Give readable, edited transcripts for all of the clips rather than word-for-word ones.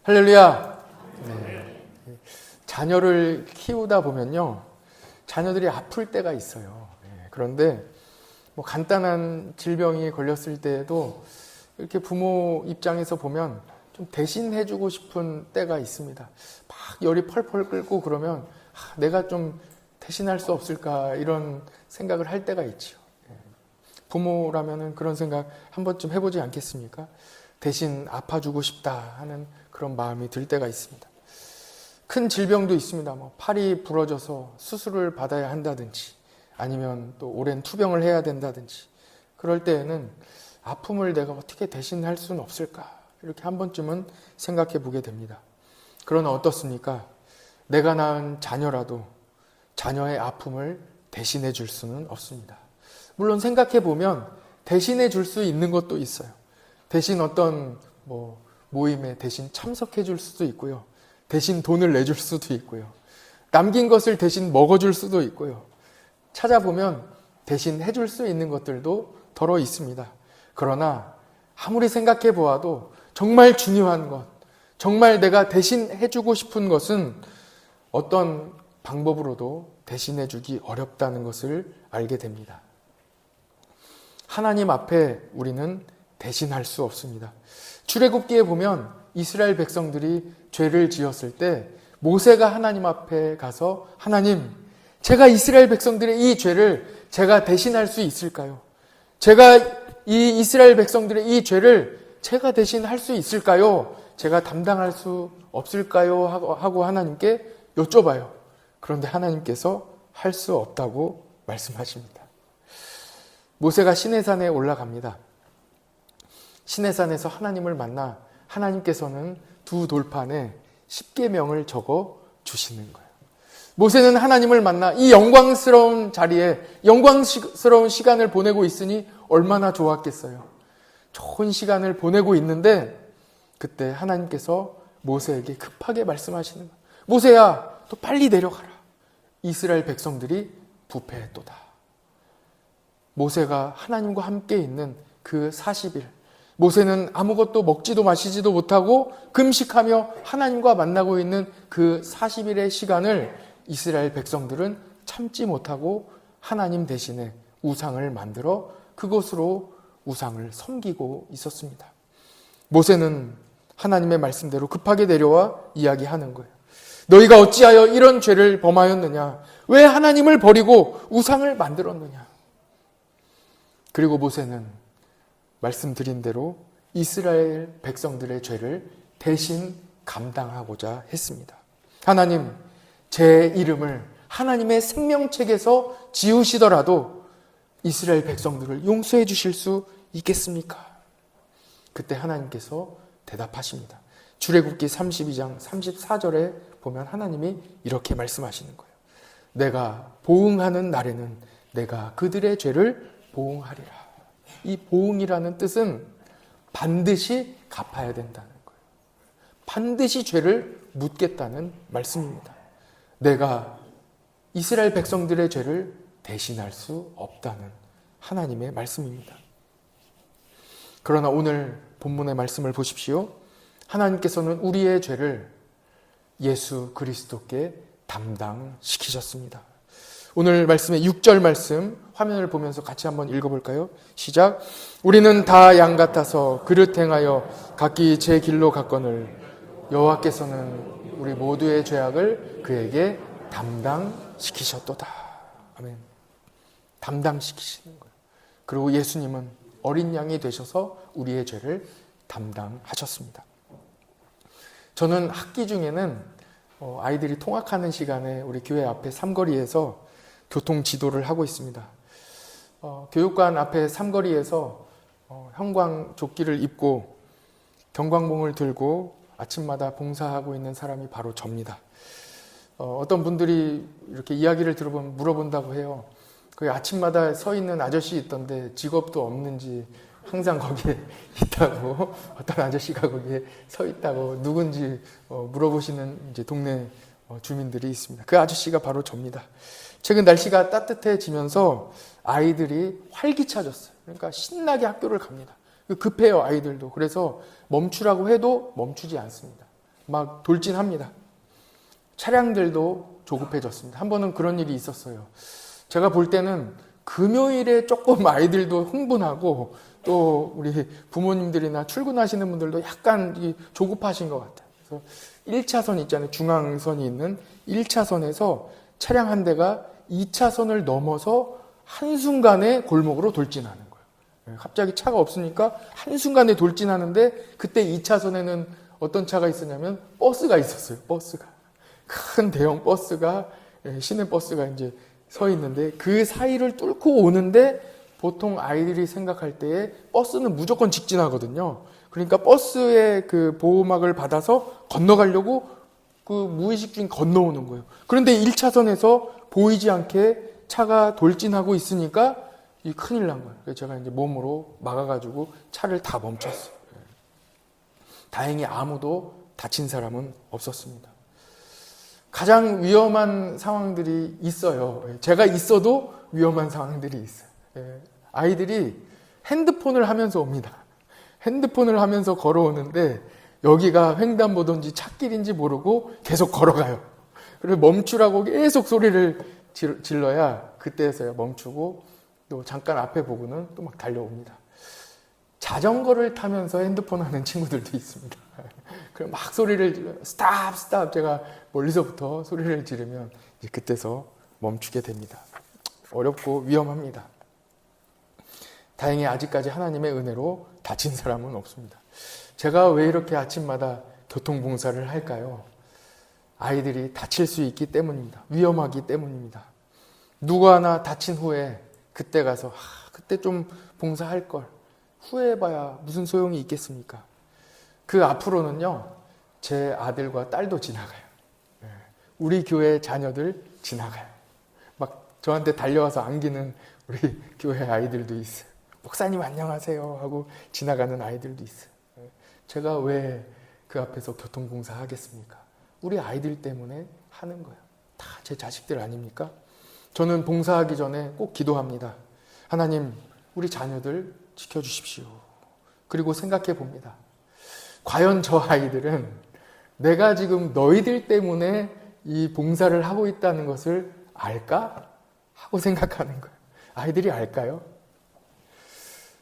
할렐루야. 네. 자녀를 키우다 보면요, 자녀들이 아플 때가 있어요. 그런데 뭐 간단한 질병이 걸렸을 때에도 이렇게 부모 입장에서 보면 좀 대신해주고 싶은 때가 있습니다. 막 열이 펄펄 끓고 그러면 내가 좀 대신할 수 없을까 이런 생각을 할 때가 있죠. 부모라면은 그런 생각 한 번쯤 해보지 않겠습니까? 대신 아파주고 싶다 하는 그런 마음이 들 때가 있습니다. 큰 질병도 있습니다. 뭐 팔이 부러져서 수술을 받아야 한다든지 아니면 또 오랜 투병을 해야 된다든지 그럴 때에는 아픔을 내가 어떻게 대신할 수는 없을까 이렇게 한 번쯤은 생각해 보게 됩니다. 그러나 어떻습니까? 내가 낳은 자녀라도 자녀의 아픔을 대신해 줄 수는 없습니다. 물론 생각해 보면 대신해 줄 수 있는 것도 있어요. 대신 어떤 모임에 대신 참석해 줄 수도 있고요. 대신 돈을 내줄 수도 있고요. 남긴 것을 대신 먹어줄 수도 있고요. 찾아보면 대신 해줄 수 있는 것들도 더러 있습니다. 그러나 아무리 생각해 보아도 정말 중요한 것, 정말 내가 대신 해주고 싶은 것은 어떤 방법으로도 대신해 주기 어렵다는 것을 알게 됩니다. 하나님 앞에 우리는 대신할 수 없습니다. 출애굽기에 보면 이스라엘 백성들이 죄를 지었을 때 모세가 하나님 앞에 가서 하나님, 제가 이스라엘 백성들의 이 죄를 제가 대신할 수 있을까요? 제가 이 이스라엘 백성들의 이 죄를 제가 대신할 수 있을까요? 제가 담당할 수 없을까요? 하고 하나님께 여쭤봐요. 그런데 하나님께서 할 수 없다고 말씀하십니다. 모세가 시내산에 올라갑니다. 시내산에서 하나님을 만나 하나님께서는 두 돌판에 10계명을 적어 주시는 거예요. 모세는 하나님을 만나 이 영광스러운 자리에 영광스러운 시간을 보내고 있으니 얼마나 좋았겠어요. 좋은 시간을 보내고 있는데 그때 하나님께서 모세에게 급하게 말씀하시는 거예요. 모세야, 또 빨리 내려가라. 이스라엘 백성들이 부패했도다. 모세가 하나님과 함께 있는 그 40일, 모세는 아무것도 먹지도 마시지도 못하고 금식하며 하나님과 만나고 있는 그 40일의 시간을 이스라엘 백성들은 참지 못하고 하나님 대신에 우상을 만들어 그곳으로 우상을 섬기고 있었습니다. 모세는 하나님의 말씀대로 급하게 내려와 이야기하는 거예요. 너희가 어찌하여 이런 죄를 범하였느냐? 왜 하나님을 버리고 우상을 만들었느냐? 그리고 모세는 말씀드린 대로 이스라엘 백성들의 죄를 대신 감당하고자 했습니다. 하나님, 제 이름을 하나님의 생명책에서 지우시더라도 이스라엘 백성들을 용서해 주실 수 있겠습니까? 그때 하나님께서 대답하십니다. 출애굽기 32장 34절에 보면 하나님이 이렇게 말씀하시는 거예요. 내가 보응하는 날에는 내가 그들의 죄를 보응하리라. 이 보응이라는 뜻은 반드시 갚아야 된다는 거예요. 반드시 죄를 묻겠다는 말씀입니다. 내가 이스라엘 백성들의 죄를 대신할 수 없다는 하나님의 말씀입니다. 그러나 오늘 본문의 말씀을 보십시오. 하나님께서는 우리의 죄를 예수 그리스도께 담당시키셨습니다. 오늘 말씀의 6절 말씀 화면을 보면서 같이 한번 읽어볼까요? 시작. 우리는 다 양 같아서 그릇 행하여 각기 제 길로 갔거늘 여호와께서는 우리 모두의 죄악을 그에게 담당시키셨도다. 아멘. 담당시키시는 거예요. 그리고 예수님은 어린 양이 되셔서 우리의 죄를 담당하셨습니다. 저는 학기 중에는 아이들이 통학하는 시간에 우리 교회 앞에 삼거리에서 교통 지도를 하고 있습니다. 교육관 앞에 삼거리에서 형광 조끼를 입고 경광봉을 들고 아침마다 봉사하고 있는 사람이 바로 접니다. 어떤 분들이 이렇게 이야기를 들어보면 물어본다고 해요. 그 아침마다 서 있는 아저씨 있던데 직업도 없는지 항상 거기에 있다고, 어떤 아저씨가 거기에 서 있다고 누군지 물어보시는 이제 동네 주민들이 있습니다. 그 아저씨가 바로 접니다. 최근 날씨가 따뜻해지면서 아이들이 활기차졌어요. 그러니까 신나게 학교를 갑니다. 급해요, 아이들도. 그래서 멈추라고 해도 멈추지 않습니다. 막 돌진합니다. 차량들도 조급해졌습니다. 한 번은 그런 일이 있었어요. 제가 볼 때는 금요일에 조금 아이들도 흥분하고 또 우리 부모님들이나 출근하시는 분들도 약간 조급하신 것 같아요. 그래서 1차선 있잖아요. 중앙선이 있는 1차선에서 차량 한 대가 2차선을 넘어서 한순간에 골목으로 돌진하는 거예요. 갑자기 차가 없으니까 한순간에 돌진하는데 그때 2차선에는 어떤 차가 있었냐면 버스가 있었어요. 버스가. 큰 대형 버스가, 시내버스가 이제 서 있는데 그 사이를 뚫고 오는데 보통 아이들이 생각할 때에 버스는 무조건 직진하거든요. 그러니까 버스의 그 보호막을 받아서 건너가려고 그 무의식 중에 건너오는 거예요. 그런데 1차선에서 보이지 않게 차가 돌진하고 있으니까 이 큰일 난 거예요. 그래서 제가 이제 몸으로 막아가지고 차를 다 멈췄어요. 다행히 아무도 다친 사람은 없었습니다. 가장 위험한 상황들이 있어요. 제가 있어도 위험한 상황들이 있어요. 아이들이 핸드폰을 하면서 옵니다. 핸드폰을 하면서 걸어오는데 여기가 횡단보도인지 찻길인지 모르고 계속 걸어가요. 그래서 멈추라고 계속 소리를 질러야 그때서야 멈추고 또 잠깐 앞에 보고는 또 막 달려옵니다. 자전거를 타면서 핸드폰 하는 친구들도 있습니다. 그럼 막 소리를 스탑 스탑 제가 멀리서부터 소리를 지르면 이제 그때서 멈추게 됩니다. 어렵고 위험합니다. 다행히 아직까지 하나님의 은혜로 다친 사람은 없습니다. 제가 왜 이렇게 아침마다 교통봉사를 할까요? 아이들이 다칠 수 있기 때문입니다. 위험하기 때문입니다. 누구 하나 다친 후에 그때 가서 그때 좀 봉사할 걸 후회해봐야 무슨 소용이 있겠습니까? 그 앞으로는요, 제 아들과 딸도 지나가요. 우리 교회 자녀들 지나가요. 막 저한테 달려와서 안기는 우리 교회 아이들도 있어요. 목사님 안녕하세요 하고 지나가는 아이들도 있어요. 제가 왜 그 앞에서 교통봉사 하겠습니까? 우리 아이들 때문에 하는 거예요. 다 제 자식들 아닙니까? 저는 봉사하기 전에 꼭 기도합니다. 하나님, 우리 자녀들 지켜주십시오. 그리고 생각해 봅니다. 과연 저 아이들은 내가 지금 너희들 때문에 이 봉사를 하고 있다는 것을 알까? 하고 생각하는 거예요. 아이들이 알까요?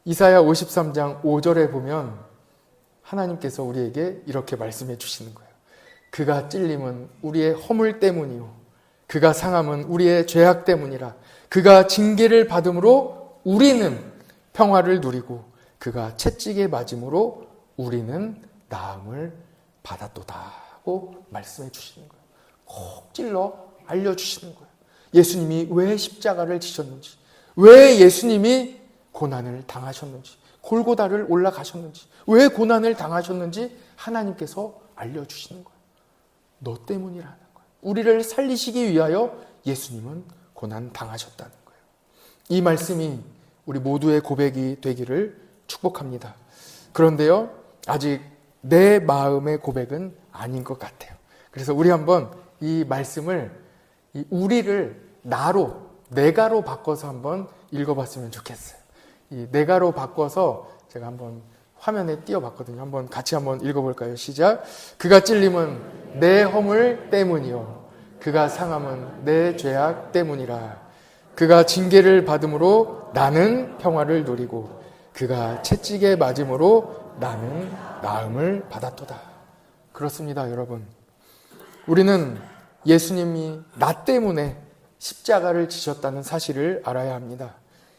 이사야 53장 5절에 보면 하나님께서 우리에게 이렇게 말씀해 주시는 거예요. 그가 찔림은 우리의 허물 때문이요. 그가 상함은 우리의 죄악 때문이라. 그가 징계를 받음으로 우리는 평화를 누리고 그가 채찍에 맞음으로 우리는 나음을 받았도다 하고 말씀해 주시는 거예요. 콕 찔러 알려주시는 거예요. 예수님이 왜 십자가를 지셨는지, 왜 예수님이 고난을 당하셨는지, 골고다를 올라가셨는지, 왜 고난을 당하셨는지 하나님께서 알려주시는 거예요. 너 때문이라는 거예요. 우리를 살리시기 위하여 예수님은 고난 당하셨다는 거예요. 이 말씀이 우리 모두의 고백이 되기를 축복합니다. 그런데요, 아직 내 마음의 고백은 아닌 것 같아요. 그래서 우리 한번 이 말씀을, 이 우리를 나로, 내가로 바꿔서 한번 읽어봤으면 좋겠어요. 이 내가로 바꿔서 제가 한번 화면에 띄워봤거든요. 한번 같이 한번 읽어볼까요? 시작. 그가 찔림은 내 허물 때문이요. 그가 상함은 내 죄악 때문이라. 그가 징계를 받음으로 나는 평화를 누리고 그가 채찍에 맞음으로 나는 나음을 받았도다. 그렇습니다, 여러분. 우리는 예수님이 나 때문에 십자가를 지셨다는 사실을 알아야 합니다.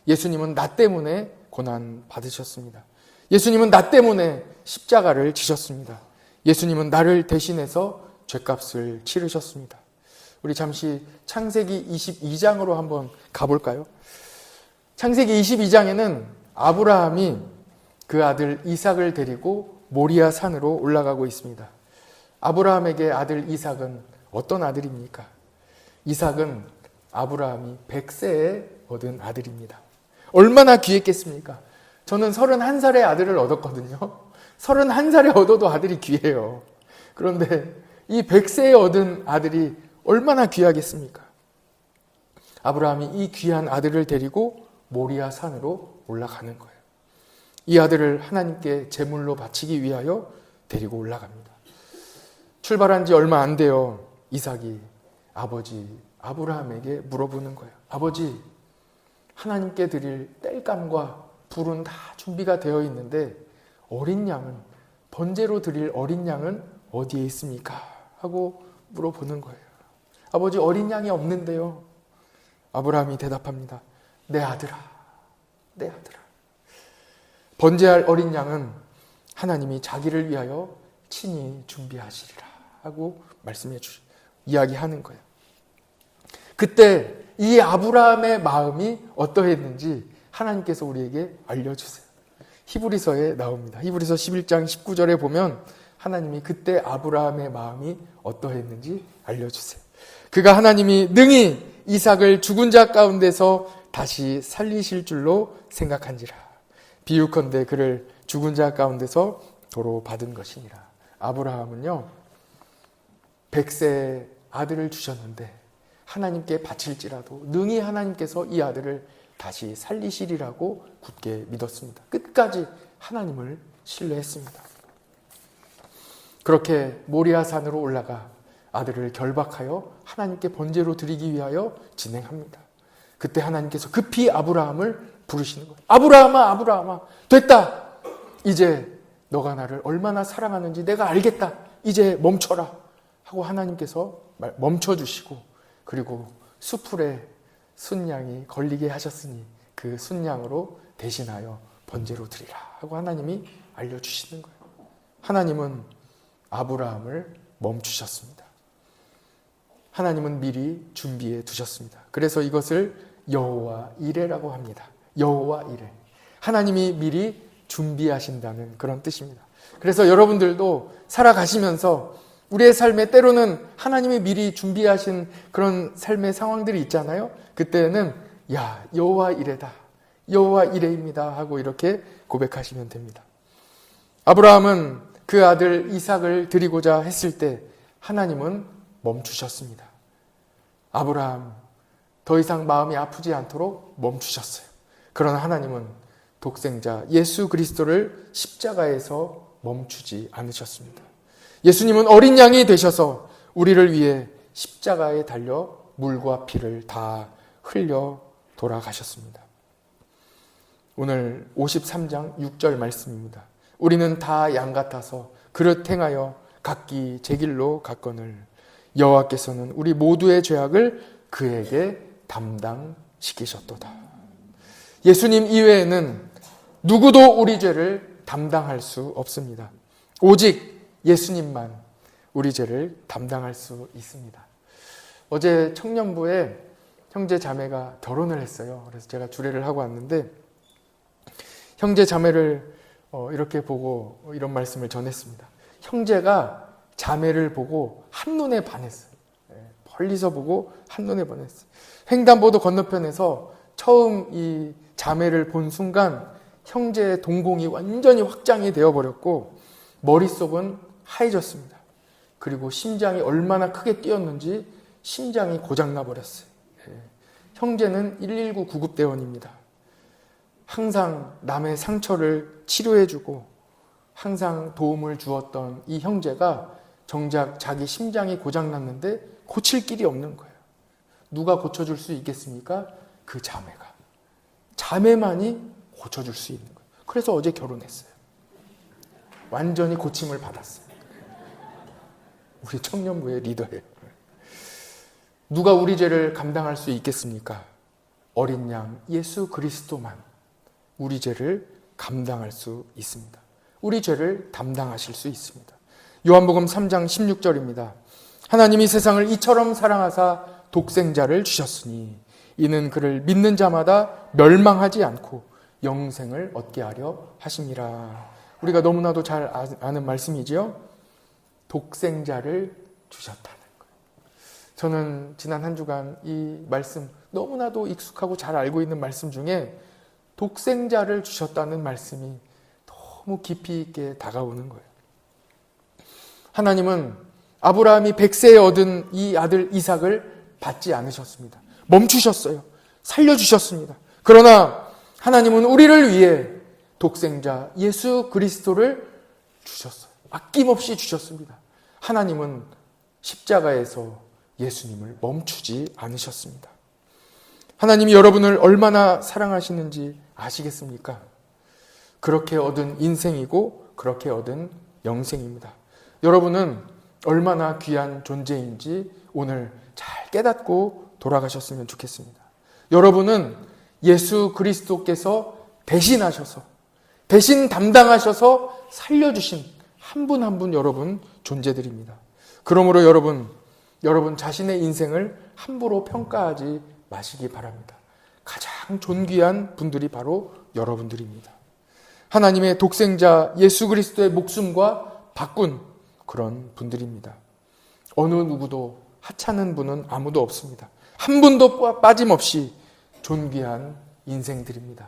예수님은 나 때문에 고난 받으셨습니다. 예수님은 나 때문에 십자가를 지셨습니다. 예수님은 나를 대신해서 죗값을 치르셨습니다. 우리 잠시 창세기 22장으로 한번 가볼까요? 창세기 22장에는 아브라함이 그 아들 이삭을 데리고 모리아 산으로 올라가고 있습니다. 아브라함에게 아들 이삭은 어떤 아들입니까? 이삭은 아브라함이 100세에 얻은 아들입니다. 얼마나 귀했겠습니까? 저는 31살의 아들을 얻었거든요. 31살에 얻어도 아들이 귀해요. 그런데 이 100세에 얻은 아들이 얼마나 귀하겠습니까? 아브라함이 이 귀한 아들을 데리고 모리아 산으로 올라가는 거예요. 이 아들을 하나님께 제물로 바치기 위하여 데리고 올라갑니다. 출발한 지 얼마 안 돼요. 이삭이 아버지 아브라함에게 물어보는 거예요. 아버지, 하나님께 드릴 땔감과 불은 다 준비가 되어 있는데 어린 양은, 번제로 드릴 어린 양은 어디에 있습니까? 하고 물어보는 거예요. 아버지, 어린 양이 없는데요. 아브라함이 대답합니다. 내 아들아, 내 아들아. 번제할 어린 양은 하나님이 자기를 위하여 친히 준비하시리라 하고 말씀해 이야기하는 거예요. 그때 이 아브라함의 마음이 어떠했는지 하나님께서 우리에게 알려주세요. 히브리서에 나옵니다. 히브리서 11장 19절에 보면 하나님이 그때 아브라함의 마음이 어떠했는지 알려주세요. 그가 하나님이 능히 이삭을 죽은 자 가운데서 다시 살리실 줄로 생각한지라. 비유컨대 그를 죽은 자 가운데서 도로 받은 것이니라. 아브라함은요, 100세의 아들을 주셨는데 하나님께 바칠지라도 능히 하나님께서 이 아들을 다시 살리시리라고 굳게 믿었습니다. 끝까지 하나님을 신뢰했습니다. 그렇게 모리아산으로 올라가 아들을 결박하여 하나님께 번제로 드리기 위하여 진행합니다. 그때 하나님께서 급히 아브라함을 부르시는 거예요. 아브라함아, 아브라함아, 됐다. 이제 너가 나를 얼마나 사랑하는지 내가 알겠다. 이제 멈춰라 하고 하나님께서 멈춰주시고, 그리고 수풀에 순양이 걸리게 하셨으니 그 순양으로 대신하여 번제로 드리라 하고 하나님이 알려주시는 거예요. 하나님은 아브라함을 멈추셨습니다. 하나님은 미리 준비해 두셨습니다. 그래서 이것을 여호와 이레라고 합니다. 여호와 이레. 하나님이 미리 준비하신다는 그런 뜻입니다. 그래서 여러분들도 살아가시면서 우리의 삶에 때로는 하나님이 미리 준비하신 그런 삶의 상황들이 있잖아요. 그때는 야, 여호와 이레다, 여호와 이레입니다 하고 이렇게 고백하시면 됩니다. 아브라함은 그 아들 이삭을 드리고자 했을 때 하나님은 멈추셨습니다. 아브라함, 더 이상 마음이 아프지 않도록 멈추셨어요. 그러나 하나님은 독생자 예수 그리스도를 십자가에서 멈추지 않으셨습니다. 예수님은 어린 양이 되셔서 우리를 위해 십자가에 달려 물과 피를 다 흘려 돌아가셨습니다. 오늘 53장 6절 말씀입니다. 우리는 다 양 같아서 그릇 행하여 각기 제 길로 갔거늘 여호와께서는 우리 모두의 죄악을 그에게 담당시키셨도다. 예수님 이외에는 누구도 우리 죄를 담당할 수 없습니다. 오직 예수님만 우리 죄를 담당할 수 있습니다. 어제 청년부에 형제 자매가 결혼을 했어요. 그래서 제가 주례를 하고 왔는데 형제 자매를 이렇게 보고 이런 말씀을 전했습니다. 형제가 자매를 보고 한눈에 반했어요. 멀리서 보고 한눈에 반했어요. 횡단보도 건너편에서 처음 이 자매를 본 순간 형제의 동공이 완전히 확장이 되어버렸고 머릿속은 하얘졌습니다. 그리고 심장이 얼마나 크게 뛰었는지 심장이 고장나 버렸어요. 형제는 119 구급대원입니다. 항상 남의 상처를 치료해주고 항상 도움을 주었던 이 형제가 정작 자기 심장이 고장났는데 고칠 길이 없는 거예요. 누가 고쳐줄 수 있겠습니까? 그 자매가. 자매만이 고쳐줄 수 있는 거예요. 그래서 어제 결혼했어요. 완전히 고침을 받았어요. 우리 청년부의 리더예요. 누가 우리 죄를 감당할 수 있겠습니까? 어린 양 예수 그리스도만 우리 죄를 감당할 수 있습니다. 우리 죄를 담당하실 수 있습니다. 요한복음 3장 16절입니다. 하나님이 세상을 이처럼 사랑하사 독생자를 주셨으니 이는 그를 믿는 자마다 멸망하지 않고 영생을 얻게 하려 하심이라. 우리가 너무나도 잘 아는 말씀이지요. 독생자를 주셨다는 거예요. 저는 지난 한 주간 이 말씀 너무나도 익숙하고 잘 알고 있는 말씀 중에 독생자를 주셨다는 말씀이 너무 깊이 있게 다가오는 거예요. 하나님은 아브라함이 100세에 얻은 이 아들 이삭을 받지 않으셨습니다. 멈추셨어요. 살려주셨습니다. 그러나 하나님은 우리를 위해 독생자 예수 그리스도를 주셨어요. 아낌없이 주셨습니다. 하나님은 십자가에서 예수님을 멈추지 않으셨습니다. 하나님이 여러분을 얼마나 사랑하시는지 아시겠습니까? 그렇게 얻은 인생이고 그렇게 얻은 영생입니다. 여러분은 얼마나 귀한 존재인지 오늘 잘 깨닫고 돌아가셨으면 좋겠습니다. 여러분은 예수 그리스도께서 대신하셔서, 대신 담당하셔서 살려주신 한 분 한 분 여러분 존재들입니다. 그러므로 여러분 자신의 인생을 함부로 평가하지 마시기 바랍니다. 가장 존귀한 분들이 바로 여러분들입니다. 하나님의 독생자 예수 그리스도의 목숨과 바꾼 그런 분들입니다. 어느 누구도 하찮은 분은 아무도 없습니다. 한 분도 빠짐없이 존귀한 인생들입니다.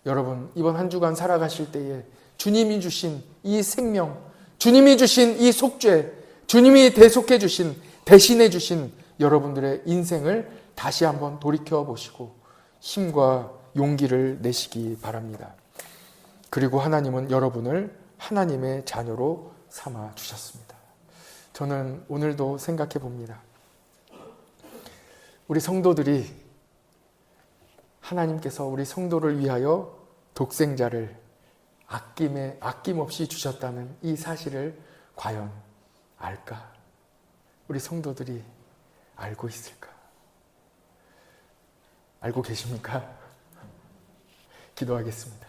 여러분, 이번 한 주간 살아가실 때에 주님이 주신 이 생명, 주님이 주신 이 속죄, 주님이 대속해 주신, 대신해 주신 여러분들의 인생을 다시 한번 돌이켜 보시고 힘과 용기를 내시기 바랍니다. 그리고 하나님은 여러분을 하나님의 자녀로 삼아 주셨습니다. 저는 오늘도 생각해 봅니다. 우리 성도들이 하나님께서 우리 성도를 위하여 독생자를 아낌없이 주셨다는 이 사실을 과연 알까? 우리 성도들이 알고 있을까? 알고 계십니까? 기도하겠습니다.